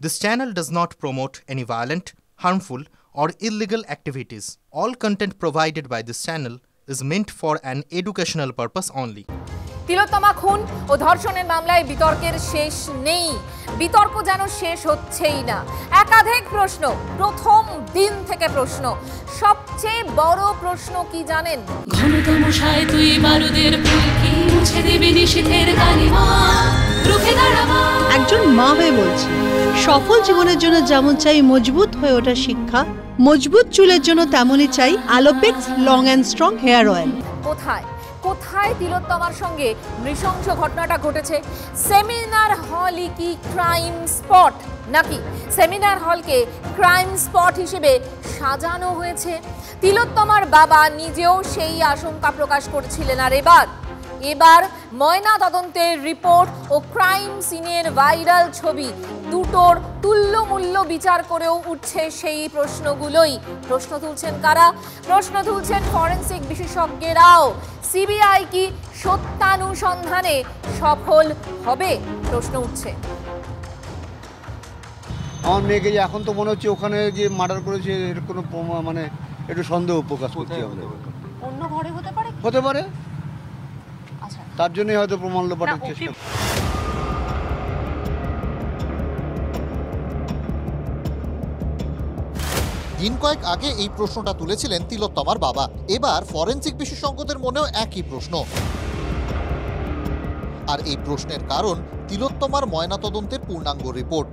This channel does not promote any violent, harmful, or illegal activities. All content provided by this channel is meant for an educational purpose only. তিলোত্তমা খুন ও ধর্ষণের মামলায় বিতর্কের শেষ নেই, বিতর্ক যেন শেষ হচ্ছেই না। একাধিক প্রশ্ন, প্রথম দিন থেকে প্রশ্ন। সবচেয়ে বড় প্রশ্ন কি জানেন? ঘনতমশায় তুই বারুদের ফুলকি মুছে দেবে নিষেধের কালিমা, রুখে দাঁড়াবা। একজন মা হয়ে বলছি, সফল জীবনের জন্য যেমন চাই মজবুত হয়ে ওঠা শিক্ষা, মজবুত চুলের জন্য তেমনই চাই Alopex long and strong hair oil. কোথায় কোথায় তিলোত্তমার সঙ্গে নৃশংস ঘটনাটা ঘটেছে? সেমিনার হলই কি ক্রাইম স্পট, নাকি সেমিনার হলকে ক্রাইম স্পট হিসেবে সাজানো হয়েছে? তিলোত্তমার বাবা নিজেও সেই আশঙ্কা প্রকাশ করছিলেন। আর এবার ময়না তদন্তের রিপোর্ট ও ক্রাইম সিনের ভাইরাল ছবি দুটোর তুল্যমূল্য বিচার করেও উঠছে সেই প্রশ্নগুলোই। প্রশ্ন তুলছেন কারা? প্রশ্ন তুলছেন ফরেনসিক বিশেষজ্ঞরাও। সিবিআই কি সত্যানুসন্ধানে সফল হবে? প্রশ্ন উঠছে। আমার মেয়েকে যে এখন তো মনে হচ্ছে ওখানে যে মার্ডার করেছে এর কোনো মানে একটু সন্দেহ প্রকাশ করছি আমরা। অন্য ঘরে হতে পারে, হতে পারে, তার জন্যই হয়তো প্রমাণ লোপাটের চেষ্টা। দিন কয়েক আগে এই প্রশ্নটা তুলেছিলেন তিলোত্তমার বাবা। এবার ফরেনসিক বিশেষজ্ঞদের মনেও একই প্রশ্ন। আর এই প্রশ্নের কারণ তিলোত্তমার ময়নাতদন্তের পূর্ণাঙ্গ রিপোর্ট,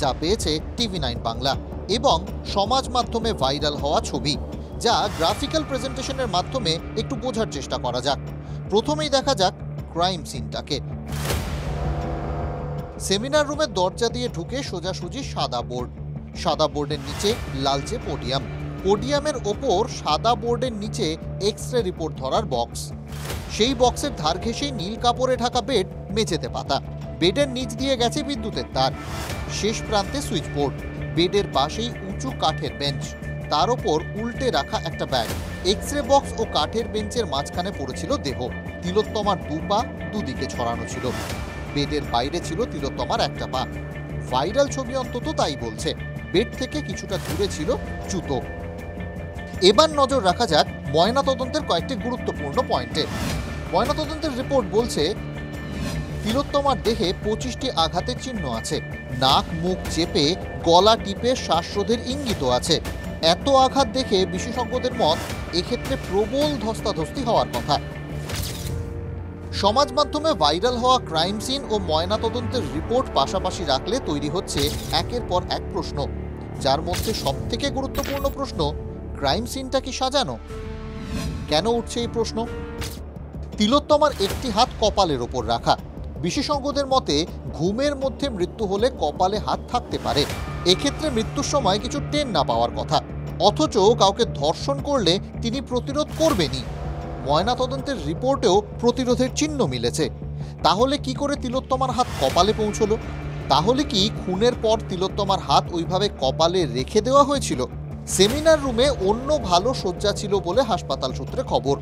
যা পেয়েছে TV9 বাংলা এবং সমাজ মাধ্যমে ভাইরাল হওয়া ছবি, যা গ্রাফিক্যাল প্রেজেন্টেশনের মাধ্যমে একটু বোঝার চেষ্টা করা যাক। প্রথমেই দেখা যাক ক্রাইম সিনটাকে। সেমিনার রুমের দরজা দিয়ে ঢুকে সোজাসুজি সাদা বোর্ড, সাদা বোর্ডের নিচে লালচে পোডিয়াম, পোডিয়ামের ওপর সাদা বোর্ডের নিচে এক্স-রে রিপোর্ট ধরার বক্স, সেই বক্সের ধার ঘেঁষেই নীল কাপড়ে ঢাকা বেড মেঝেতে পাতা, বেডের নিচ দিয়ে গেছে বিদ্যুতের তার, শেষ প্রান্তে সুইচ বোর্ড, বেডের পাশেই উঁচু কাঠের বেঞ্চ, তার ওপর উল্টে রাখা একটা ব্যাগ, এক্স-রে বক্স ও কাঠের বেঞ্চের মাঝখানে পড়েছিল দেহ। তিলোত্তমার দু পা দুদিকে ছড়ানো ছিল, বেডের বাইরে ছিল তিলোত্তমার একটা পা। ভাইরাল ছবি অন্তত তাই বলছে। বেড থেকে কিছুটা দূরে ছিল জুতো। এবার নজর রাখা যাক ময়নাতদন্তের কয়েকটি গুরুত্বপূর্ণ পয়েন্টে। ময়নাতদন্তের রিপোর্ট বলছে তিলোত্তমার দেহে 25টি আঘাতের চিহ্ন আছে, নাক মুখ চেপে গলা টিপে শ্বাসরোধের ইঙ্গিত আছে। এত আঘাত দেখে বিশেষজ্ঞদের মত এক্ষেত্রে প্রবল ধস্তাধস্তি হওয়ার কথা। সমাজ মাধ্যমে ভাইরাল হওয়া ক্রাইম সিন ও ময়নাতদন্তের রিপোর্ট পাশাপাশি রাখলে তৈরি হচ্ছে একের পর এক প্রশ্ন, যার মধ্যে সবথেকে গুরুত্বপূর্ণ প্রশ্ন, ক্রাইম সিনটা কি সাজানো? কেন উঠছে এই প্রশ্ন? তিলোত্তমার একটি হাত কপালের ওপর রাখা। বিশেষজ্ঞদের মতে ঘুমের মধ্যে মৃত্যু হলে কপালে হাত থাকতে পারে, এক্ষেত্রে মৃত্যুর সময় কিছু টের না পাওয়ার কথা। অথচ কাউকে ধর্ষণ করলে তিনি প্রতিরোধ করবেনই। ময়নাতদন্তের রিপোর্টেও প্রতিরোধের চিহ্ন মিলেছে। তাহলে কি করে তিলোত্তমার হাত কপালে পৌঁছলো? তাহলে কি খুনের পর তিলোত্তমার হাত ওইভাবে কপালে রেখে দেওয়া হয়েছিল? সেমিনার রুমে অন্য ভালো শয্যা ছিল বলে হাসপাতাল সূত্রে খবর।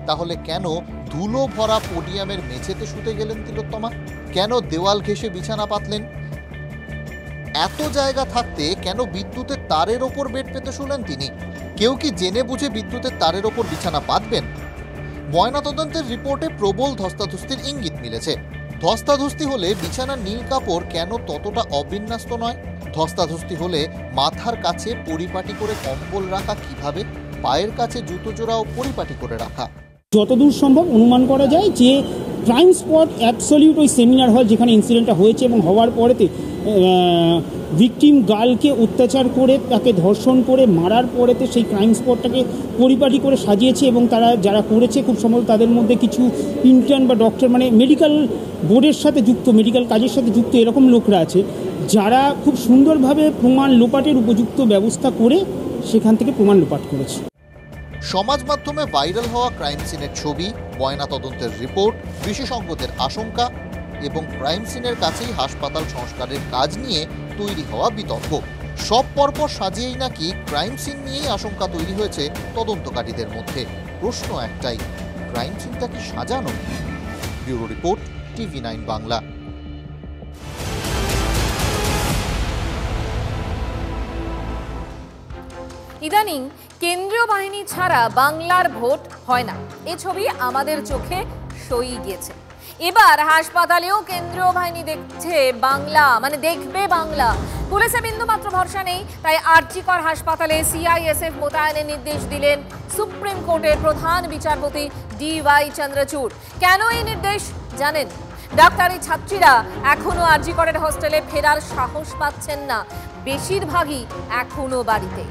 তাহলে কেন ধুলো ভরা পোডিয়ামের মেঝেতে শুতে গেলেন তিলোত্তমা? কেন দেওয়াল ঘেঁষে বিছানা পাতলেন? এত জায়গা থাকতে কেন বিদ্যুতের তারের ওপর বেড পেতে শুলেন তিনি? কেউ কি জেনে বুঝে বিদ্যুতের তারের ওপর বিছানা পাতবেন? ময়নাতদন্তের রিপোর্টে প্রবল ধস্তাধস্তির ইঙ্গিত মিলেছে। ধস্তাধস্তি হলে বিছানার নীল কাপড় কেন ততটা অবিন্যস্ত নয়? ধস্তাধস্তি হলে মাথার কাছে পরিপাটি করে কম্বল রাখা কিভাবে? পায়ের কাছে জুতো জোড়াও পরিপাটি করে রাখা। যতদূর সম্ভব অনুমান করা যায় যে ক্রাইম স্পট অ্যাবসলিউট ওই সেমিনার হল যেখানে ইনসিডেন্টটা হয়েছে, এবং হওয়ার পরেতে ভিকটিম গার্লকে অত্যাচার করে তাকে ধর্ষণ করে মারার পরেতে সেই ক্রাইম স্পটটাকে পরিপাটি করে সাজিয়েছে। এবং তারা যারা করেছে খুব সম্ভবত তাদের মধ্যে কিছু ইন্টার্ন বা ডক্টর, মানে মেডিকেল বোর্ডের সাথে যুক্ত, মেডিকেল কাজের সাথে যুক্ত এরকম লোকরা আছে, যারা খুব সুন্দরভাবে প্রমাণ লোপাটের উপযুক্ত ব্যবস্থা করে সেখান থেকে প্রমাণ লোপাট করেছে। সমাজ মাধ্যমে ভাইরাল হওয়া ক্রাইম সিনের ছবি, ময়নাতদন্তের রিপোর্ট, বিশেষজ্ঞদের আশঙ্কা এবং ক্রাইম সিনের কাছেই হাসপাতাল সংস্কারের কাজ নিয়ে তৈরি হওয়া বিতর্ক, সব পরপর সাজিয়েই নাকি ক্রাইম সিন নিয়েই আশঙ্কা তৈরি হয়েছে তদন্তকারীদের মধ্যে। প্রশ্ন একটাই, ক্রাইম সিনটা কি সাজানো? Bureau report, TV9 Bangla. ইদানিং কেন্দ্রীয় বাহিনী ছাড়া বাংলার ভোট হয় না, এ ছবি আমাদের চোখে সই গিয়েছে। এবার হাসপাতালেও কেন্দ্রীয় বাহিনী দেখছে বাংলা, মানে দেখবে বাংলা। পুলিশে বিন্দুমাত্র ভরসা নেই, তাই আরজিকর হাসপাতালে সিআইএসএফ মোতায়েনের নির্দেশ দিলেন সুপ্রিম কোর্টের প্রধান বিচারপতি ডিওয়াই চন্দ্রচূড়। কেন এই নির্দেশ জানেন? ডাক্তারি ছাত্রীরা এখনো আরজিকরের হোস্টেলে ফেরার সাহস পাচ্ছেন না, বেশিরভাগই এখনো বাড়িতে।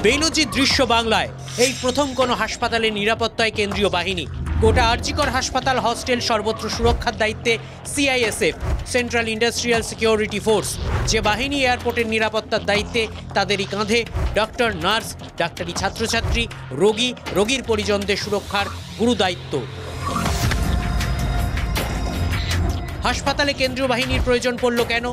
বেনজির দৃশ্য বাংলায়, এই প্রথম কোনো হাসপাতালে নিরাপত্তায় কেন্দ্রীয় বাহিনী। গোটা আরজিকর হাসপাতাল হস্টেল সর্বত্র সুরক্ষার দায়িত্বে CISF, central industrial security force. যে বাহিনী এয়ারপোর্টের নিরাপত্তার দায়িত্বে, তাদেরই কাঁধে ডক্টর, নার্স, ডাক্তারি ছাত্রছাত্রী, রোগী, রোগীর পরিজনদের সুরক্ষার গুরু দায়িত্ব। হাসপাতালে কেন্দ্রীয় বাহিনীর প্রয়োজন পড়ল কেন?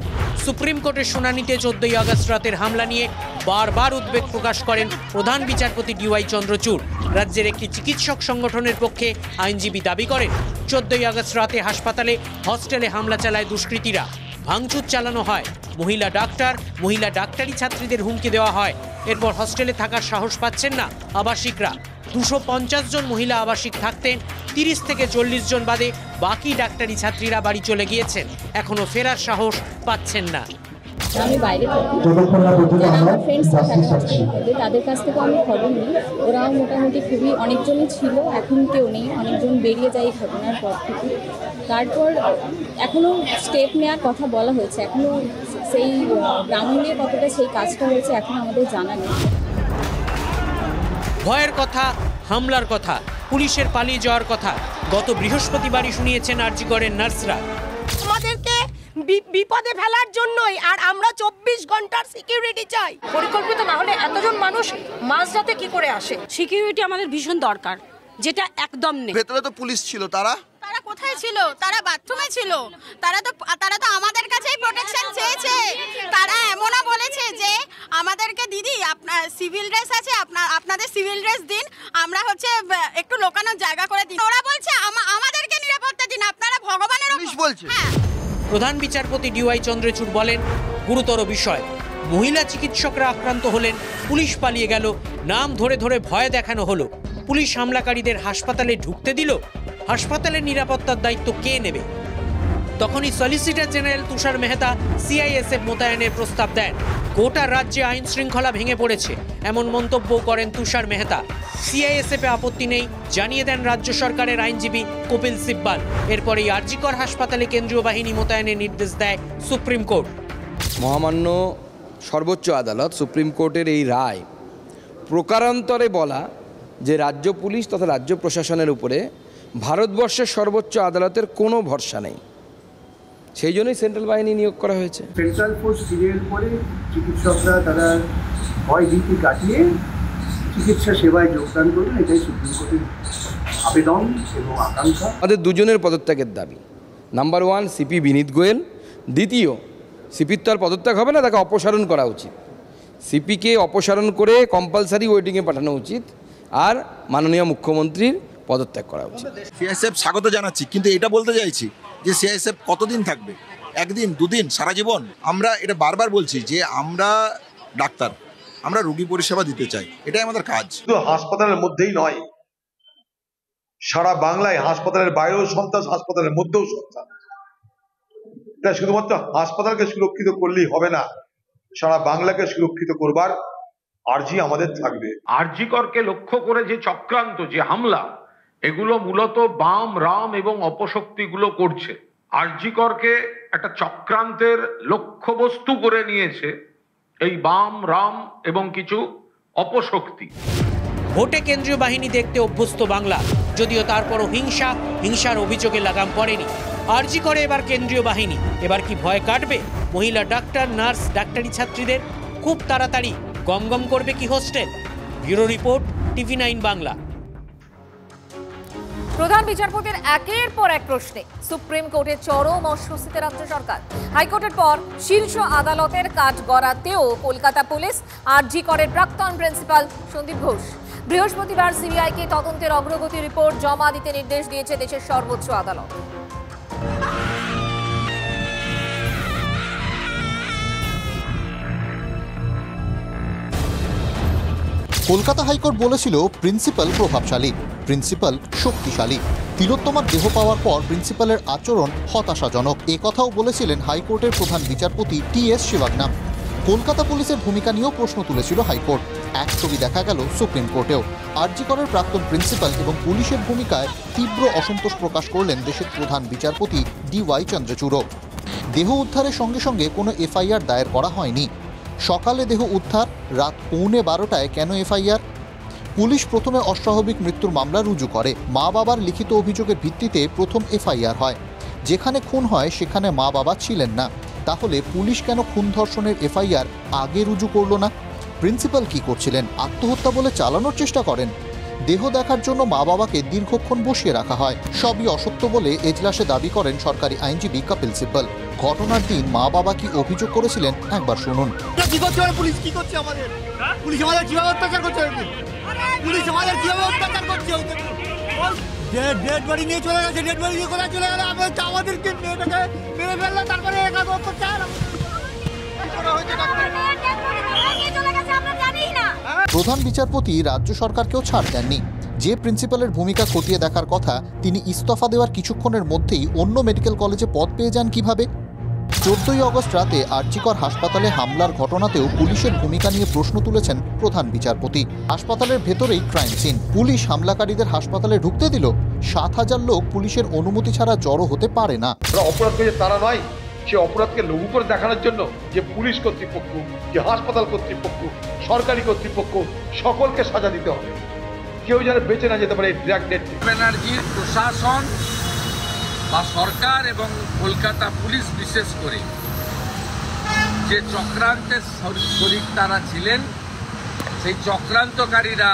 সুপ্রিম কোর্টের শুনানিতে 14ই আগস্ট রাতের হামলা নিয়ে বারবার উদ্বেগ প্রকাশ করেন প্রধান বিচারপতি ডিওয়াই চন্দ্রচূড়। রাজ্যের একটি চিকিৎসক সংগঠনের পক্ষে আইনজীবী দাবি করেন, 14ই আগস্ট রাতে হাসপাতালে হস্টেলে হামলা চালায় দুষ্কৃতীরা, ভাঙচুর চালানো হয়, মহিলা ডাক্তার, মহিলা ডাক্তারি ছাত্রীদের হুমকি দেওয়া হয়। এরপর হস্টেলে থাকার সাহস পাচ্ছেন না আবাসিকরা। 250 জন মহিলা আবাসিক থাকতেন, 30 থেকে 40 জন বাদে বাকি ডাক্তারি ছাত্রীরা বাড়ি চলে গিয়েছেন, এখনো ফেরার সাহস পাচ্ছেন না। আমি বাইরে থাকি, যারা আমার ফ্রেন্ডস তাদের কাছ থেকে আমি খবর নিই, ওরাও মোটামুটি খুবই অনেকজনই ছিল, এখন কেউ নেই, অনেকজন বেরিয়ে যায় ঘটনার পর থেকে। তারপর এখনও স্টেপ নেওয়ার কথা বলা হয়েছে, এখনও সেই গ্রাউন্ডে কতটা সেই কাজটা হয়েছে এখন আমাদের জানা নেই। ভয়ের কথা, হামলার কথা, পুলিশের পালিয়ে যাওয়ার কথা গত বৃহস্পতিবারই শুনিয়েছেন আরজিকরের নার্সরা। আমাদেরকে বিপদে ফেলার জন্যই, আর আমরা 24 ঘন্টার সিকিউরিটি চাই। পরিকল্পিত না হলে এতজন মানুষ মাঝরাতে কি করে আসে? সিকিউরিটি আমাদের ভীষণ দরকার, যেটা একদম নেই। ভেতরে তো পুলিশ ছিল, তারা কোথায় ছিল? তারা বাথরুমে ছিল। তারা তো আমাদের কাছেই প্রোটেকশন চেয়েছে। তারা এমনও বলেছে যে আমাদেরকে দিদি আপনার সিভিল ড্রেস আছে, আপনাদের সিভিল ড্রেস দিন, আমরা হচ্ছে একটু লোকানোর জায়গা করে দিন। ওরা বলছে আমাদেরকে নিরাপত্তা দিন, আপনারা ভগবানের পুলিশ বলছে। প্রধান বিচারপতি ডিওয়াই চন্দ্রচূড় বলেন, গুরুতর বিষয়, মহিলা চিকিৎসকরা আক্রান্ত হলেন, পুলিশ পালিয়ে গেল, নাম ধরে ধরে ভয় দেখানো হলো, পুলিশ হামলাকারীদের হাসপাতালে ঢুকতে দিল, হাসপাতালের নিরাপত্তার দায়িত্ব কে নেবে? তখনই সলিসিটর জেনারেল তুষার মেহতা সিআইএসএফ মোতায়েনের প্রস্তাব দেন। গোটা রাজ্যে আইন শৃঙ্খলা ভেঙে পড়েছে, এমন মন্তব্য করেন তুষার মেহতা। সিআইএসএফে আপত্তি নেই জানিয়ে দেন রাজ্য সরকারের আইনজীবী কপিল সিব্বাল। এরপরেই আরজিকর হাসপাতালে কেন্দ্রীয় বাহিনী মোতায়েনের নির্দেশ দেয় সুপ্রিম কোর্ট। মহামান্য সর্বোচ্চ আদালত সুপ্রিম কোর্টের এই রায় প্রকারান্তরে বলা যে রাজ্য পুলিশ তথা রাজ্য প্রশাসনের উপরে ভারতবর্ষের সর্বোচ্চ আদালতের কোনো ভরসা নেই, সেই জন্যই সেন্ট্রাল বাহিনী নিয়োগ করা হয়েছে। সেন্ট্রাল ফোর্স সিরিয়াল করে চিকিৎসকরা তারা ভয় ভীতি কাটিয়ে চিকিৎসা সেবায় যোগদান করবেন, এটাই সুপ্রিম কোর্টের আবেদন এবং আকাঙ্ক্ষা। আমাদের দুজনের পদত্যাগের দাবি। নাম্বার 1 সিপি বিনীত গোয়েল, দ্বিতীয় সিপির তো আর পদত্যাগ হবে না, তাকে অপসারণ করা উচিত। সিপিকে অপসারণ করে কম্পালসারি ওয়েটিংয়ে পাঠানো উচিত, আর মাননীয় মুখ্যমন্ত্রীর পদত্যাগ করা উচিত। সিআইএসএফ স্বাগত জানাচ্ছি, কিন্তু এটা বলতে চাইছি যে সিআইএসএফ কতদিন থাকবে? একদিন, দুদিন, সারা জীবন? আমরা এটা বারবার বলছি যে আমরা ডাক্তার, আমরা রোগী পরিষেবা দিতে চাই, এটাই আমাদের কাজ। শুধু হাসপাতালের মধ্যেই নয়, সারা বাংলায় হাসপাতালের বাইরেও সন্ত্রাস, হাসপাতালের মধ্যেও সন্ত্রাস। এটা শুধুমাত্র হাসপাতালকে সুরক্ষিত করলেই হবে না, সারা বাংলাকে সুরক্ষিত করবার আর্জি আমাদের থাকবে। আরজিকরকে লক্ষ্য করে যে চক্রান্ত, যে হামলা, এগুলো মূলত বাম, রাম এবং অপশক্তিগুলো করছে। আরজিকরকে একটা চক্রান্তের লক্ষ্যবস্তু করে নিয়েছে এই বাম, রাম এবং কিছু অপশক্তি। ভোটে কেন্দ্রীয় বাহিনী দেখতে অভ্যস্ত বাংলা, যদিও তারপরও হিংসার অভিযোগে লাগাম পড়েনি। আরজিকরে এবার কেন্দ্রীয় বাহিনী, এবার কি ভয় কাটবে মহিলা ডাক্তার, নার্স, ডাক্তারি ছাত্রীদের? খুব তাড়াতাড়ি গমগম করবে কি hostel? Bureau report, TV9 Bangla. প্রধান বিচারপতির একের পর এক প্রশ্নে সুপ্রিম কোর্টের চরম অস্বস্তিতে রাজ্য সরকার। হাইকোর্টের পর শীর্ষ আদালতের কাজ গড়াতেও কলকাতা পুলিশ আরজিকরের প্রাক্তন প্রিন্সিপাল সন্দীপ ঘোষ। বৃহস্পতিবার সিবিআইকে তদন্তের অগ্রগতি রিপোর্ট জমা দিতে নির্দেশ দিয়েছে দেশের সর্বোচ্চ আদালত। কলকাতা হাইকোর্ট বলেছিল প্রিন্সিপাল প্রভাবশালী, প্রিন্সিপাল শক্তিশালী। তিলোত্তমার দেহ পাওয়ার পর প্রিন্সিপালের আচরণ হতাশাজনক, এ কথাও বলেছিলেন হাইকোর্টের প্রধান বিচারপতি টি.এস. শিবাগনাম। কলকাতা পুলিশের ভূমিকা নিয়েও প্রশ্ন তুলেছিল হাইকোর্ট। এক ছবি দেখা গেল সুপ্রিম কোর্টেও। আরজি করের প্রাক্তন প্রিন্সিপাল এবং পুলিশের ভূমিকায় তীব্র অসন্তোষ প্রকাশ করলেন দেশের প্রধান বিচারপতি ডি.ওয়াই চন্দ্রচূড়। দেহ উদ্ধারের সঙ্গে সঙ্গে কোনো এফআইআর দায়ের করা হয়নি। সকালে দেহ উদ্ধার, রাত 11:15 কেন এফআইআর? পুলিশ প্রথমে অস্বাভাবিক মৃত্যুর মামলা রুজু করে। মা বাবার লিখিত অভিযোগের ভিত্তিতে প্রথম এফআইআর হয়। যেখানে খুন হয় সেখানে মা বাবা ছিলেন না, তাহলে পুলিশ কেন খুন ধর্ষণের এফআইআর আগে রুজু করল না? প্রিন্সিপাল কি করছিলেন? আত্মহত্যা বলে চালানোর চেষ্টা করেন। দেহ দেখার জন্য মা বাবাকে দীর্ঘক্ষণ বসিয়ে রাখা হয়, সবই অসত্য বলে এজলাসে দাবি করেন সরকারি আইনজীবী কপিল সিব্বল। ঘটনার দিন মা বাবা কি অভিযোগ করেছিলেন একবার শুনুন। কি করছে পুলিশ? কি করছে আমাদের? পুলিশ আমাদের কিভাবে অত্যাচার করছে? পুলিশ আমাদের কিভাবে অত্যাচার করছে? ডেড বডি নিয়ে চলে গেছে, ডেড বডি নিয়ে কোথায় চলে গেল? আমাদেরকে মেয়েটাকে মেরে ফেললো, তারপরে একা অত্যাচার। প্রধান বিচারপতি রাজ্য সরকারকেও ছাড় দেননি। যে প্রিন্সিপালের ভূমিকা খতিয়ে দেখার কথা, তিনি ইস্তফা দেওয়ার কিছুক্ষণের মধ্যেই অন্য মেডিকেল কলেজে পদ পেয়ে যান কিভাবে? 14ই আগস্ট রাতে আরজি কর হাসপাতালে হামলার ঘটনাতেও পুলিশের ভূমিকা নিয়ে প্রশ্ন তুলেছেন প্রধান বিচারপতি। হাসপাতালের ভেতরেই ক্রাইম সিন, পুলিশ হামলাকারীদের হাসপাতালে ঢুকতে দিল? 7,000 লোক পুলিশের অনুমতি ছাড়া জড়ো হতে পারে না। অপরাধ করেছে তারা নয়, সে অপরাধকে লঘু করে দেখানোর জন্য যে পুলিশ কর্তৃপক্ষ, যে হাসপাতাল কর্তৃপক্ষ, সরকারি কর্তৃপক্ষ, সকলকে সাজা দিতে হবে। কেউ যেন বেঁচে না যেতে পারে এই ব্ল্যাক ডেট। ব্যানার্জির প্রশাসন বা সরকার এবং কলকাতা পুলিশ বিশেষ করে যে চক্রান্তের শরিক তারা ছিলেন, সেই চক্রান্তকারীরা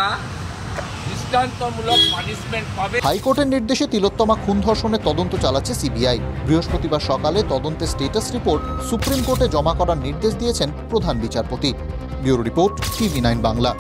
দৃষ্টান্তমূলক পানিশমেন্ট পাবে। হাইকোর্টের নির্দেশে তিলোত্তমা খুন ধর্ষণের তদন্ত চালাচ্ছে সিবিআই। বৃহস্পতিবার সকালে তদন্তের স্ট্যাটাস রিপোর্ট সুপ্রিম কোর্টে জমা করার নির্দেশ দিয়েছেন প্রধান বিচারপতি। Bureau report, TV9 Bangla.